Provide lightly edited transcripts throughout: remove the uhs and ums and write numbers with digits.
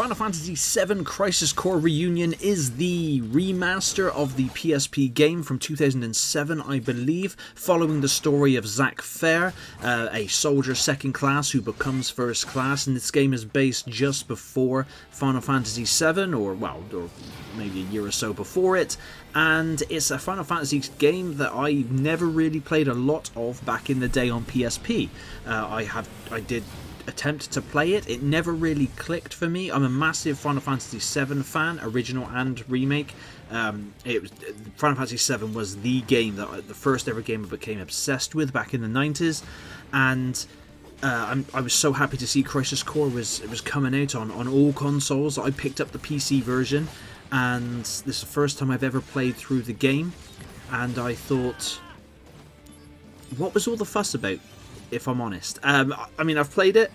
Final Fantasy VII Crisis Core Reunion is the remaster of the PSP game from 2007, I believe, following the story of Zack Fair, a soldier second class who becomes first class, and this game is based just before Final Fantasy VII, or maybe a year or so before it, and it's a Final Fantasy game that I never really played a lot of back in the day on PSP. I did attempt to play it. It never really clicked for me. I'm a massive Final Fantasy VII fan, original and remake. Final Fantasy VII was the game the first ever game I became obsessed with back in the 90s, and I was so happy to see Crisis Core was coming out on all consoles. I picked up the PC version, and this is the first time I've ever played through the game, and I thought, what was all the fuss about, if I'm honest? I mean, I've played it.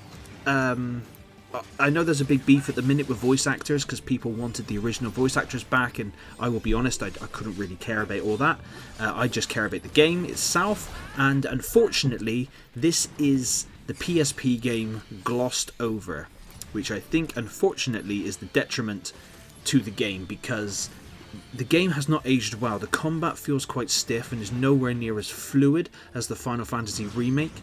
I know there's a big beef at the minute with voice actors because people wanted the original voice actors back, and I will be honest, I couldn't really care about all that. I just care about the game itself, and unfortunately, this is the PSP game glossed over, which I think, unfortunately, is the detriment to the game, because the game has not aged well. The combat feels quite stiff and is nowhere near as fluid as the Final Fantasy remake.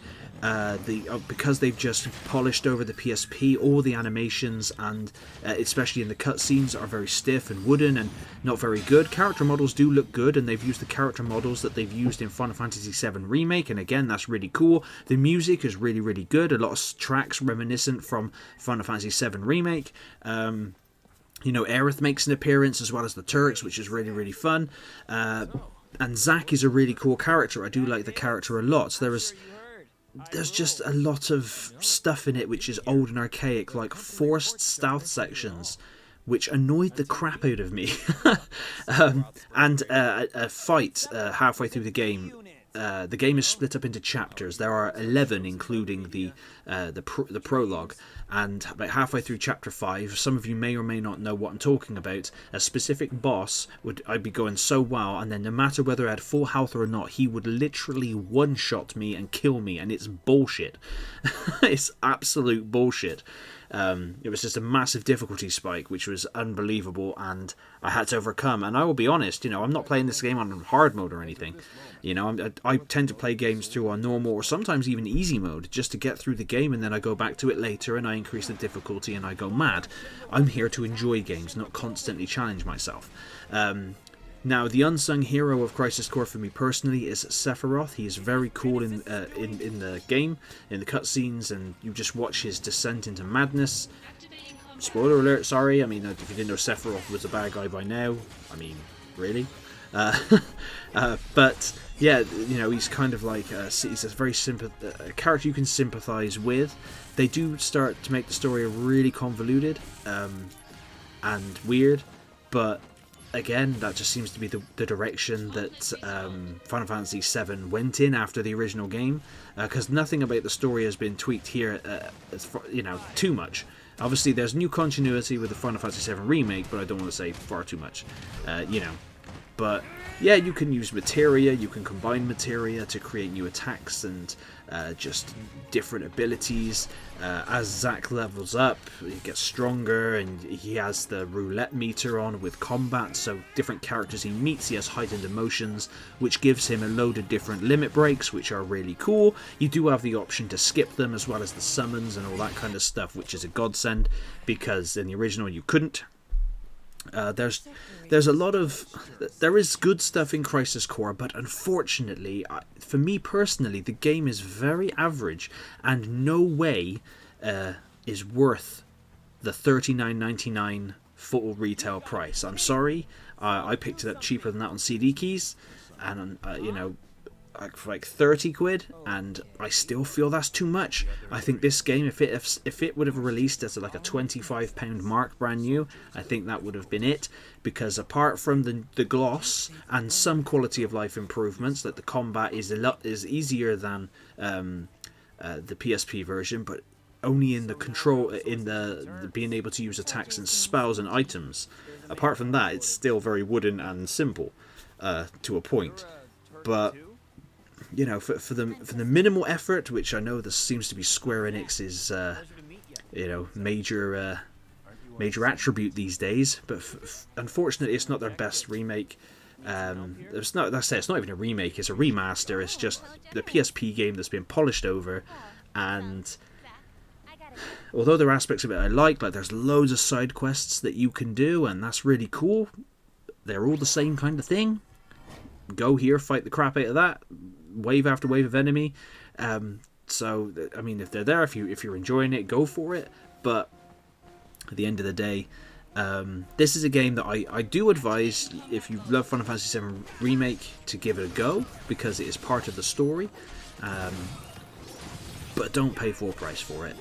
Because they've just polished over the PSP, all the animations and especially in the cutscenes are very stiff and wooden and not very good. Character models do look good, and they've used the character models that they've used in Final Fantasy VII Remake, and again, that's really cool. The music is really, really good. A lot of tracks reminiscent from Final Fantasy VII Remake. Aerith makes an appearance, as well as the Turks, which is really, really fun. And Zack is a really cool character. I do like the character a lot. So there's just a lot of stuff in it which is old and archaic, like forced stealth sections, which annoyed the crap out of me. And a fight halfway through the game. The game is split up into chapters. There are 11, including the prologue. And about halfway through chapter 5, some of you may or may not know what I'm talking about. A specific boss I'd be going so well, and then no matter whether I had full health or not, he would literally one-shot me and kill me, and it's bullshit. It's absolute bullshit. It was just a massive difficulty spike, which was unbelievable, and I had to overcome. And I will be honest, I'm not playing this game on hard mode or anything. I tend to play games through on normal or sometimes even easy mode just to get through the game, and then I go back to it later and I increase the difficulty and I go mad. I'm here to enjoy games, not constantly challenge myself. Now, the unsung hero of Crisis Core for me personally is Sephiroth. He is very cool in the game, in the cutscenes, and you just watch his descent into madness. Spoiler alert, sorry. I mean, if you didn't know Sephiroth was a bad guy by now, I mean, really? But yeah, he's kind of like he's a very a character you can sympathise with. They do start to make the story really convoluted and weird, but again, that just seems to be the direction that Final Fantasy VII went in after the original game, because nothing about the story has been tweaked here, too much. Obviously, there's new continuity with the Final Fantasy VII Remake, but I don't want to say far too much, But yeah, you can use materia, you can combine materia to create new attacks and just different abilities. As Zack levels up, he gets stronger, and he has the roulette meter on with combat, so different characters he meets, he has heightened emotions, which gives him a load of different limit breaks, which are really cool. You do have the option to skip them, as well as the summons and all that kind of stuff, which is a godsend, because in the original you couldn't. There is good stuff in Crisis Core, but unfortunately, for me personally, the game is very average and no way is worth the $39.99 full retail price. I'm sorry, I picked it up cheaper than that on CD keys, and like 30 quid, and I still feel that's too much. I think this game, if it would have released as like a £25 mark brand new, I think that would have been it, because apart from the gloss and some quality of life improvements, that the combat is easier than the PSP version, but only in the control, in the being able to use attacks and spells and items. Apart from that, it's still very wooden and simple to a point. But for the minimal effort, which I know this seems to be Square Enix's major major attribute these days. But unfortunately, it's not their best remake. It's not. That's it. It's not even a remake. It's a remaster. It's just the PSP game that's been polished over, and although there are aspects of it I like there's loads of side quests that you can do, and that's really cool. They're all the same kind of thing. Go here, fight the crap out of that, wave after wave of enemy. So I mean, if they're there, if you're enjoying it, go for it. But at the end of the day, this is a game that I do advise, if you love Final Fantasy VII Remake, to give it a go, because it is part of the story. But don't pay full price for it.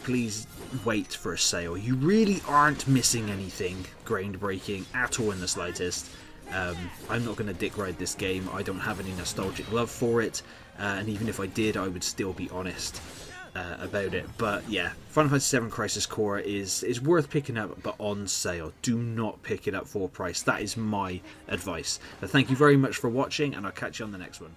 Please wait for a sale. You really aren't missing anything groundbreaking at all in the slightest. I'm not going to dick ride this game. I don't have any nostalgic love for it, and even if I did, I would still be honest about it. But yeah, Final Fantasy VII Crisis Core is worth picking up, but on sale. Do not pick it up full price. That is my advice. Thank you very much for watching, and I'll catch you on the next one.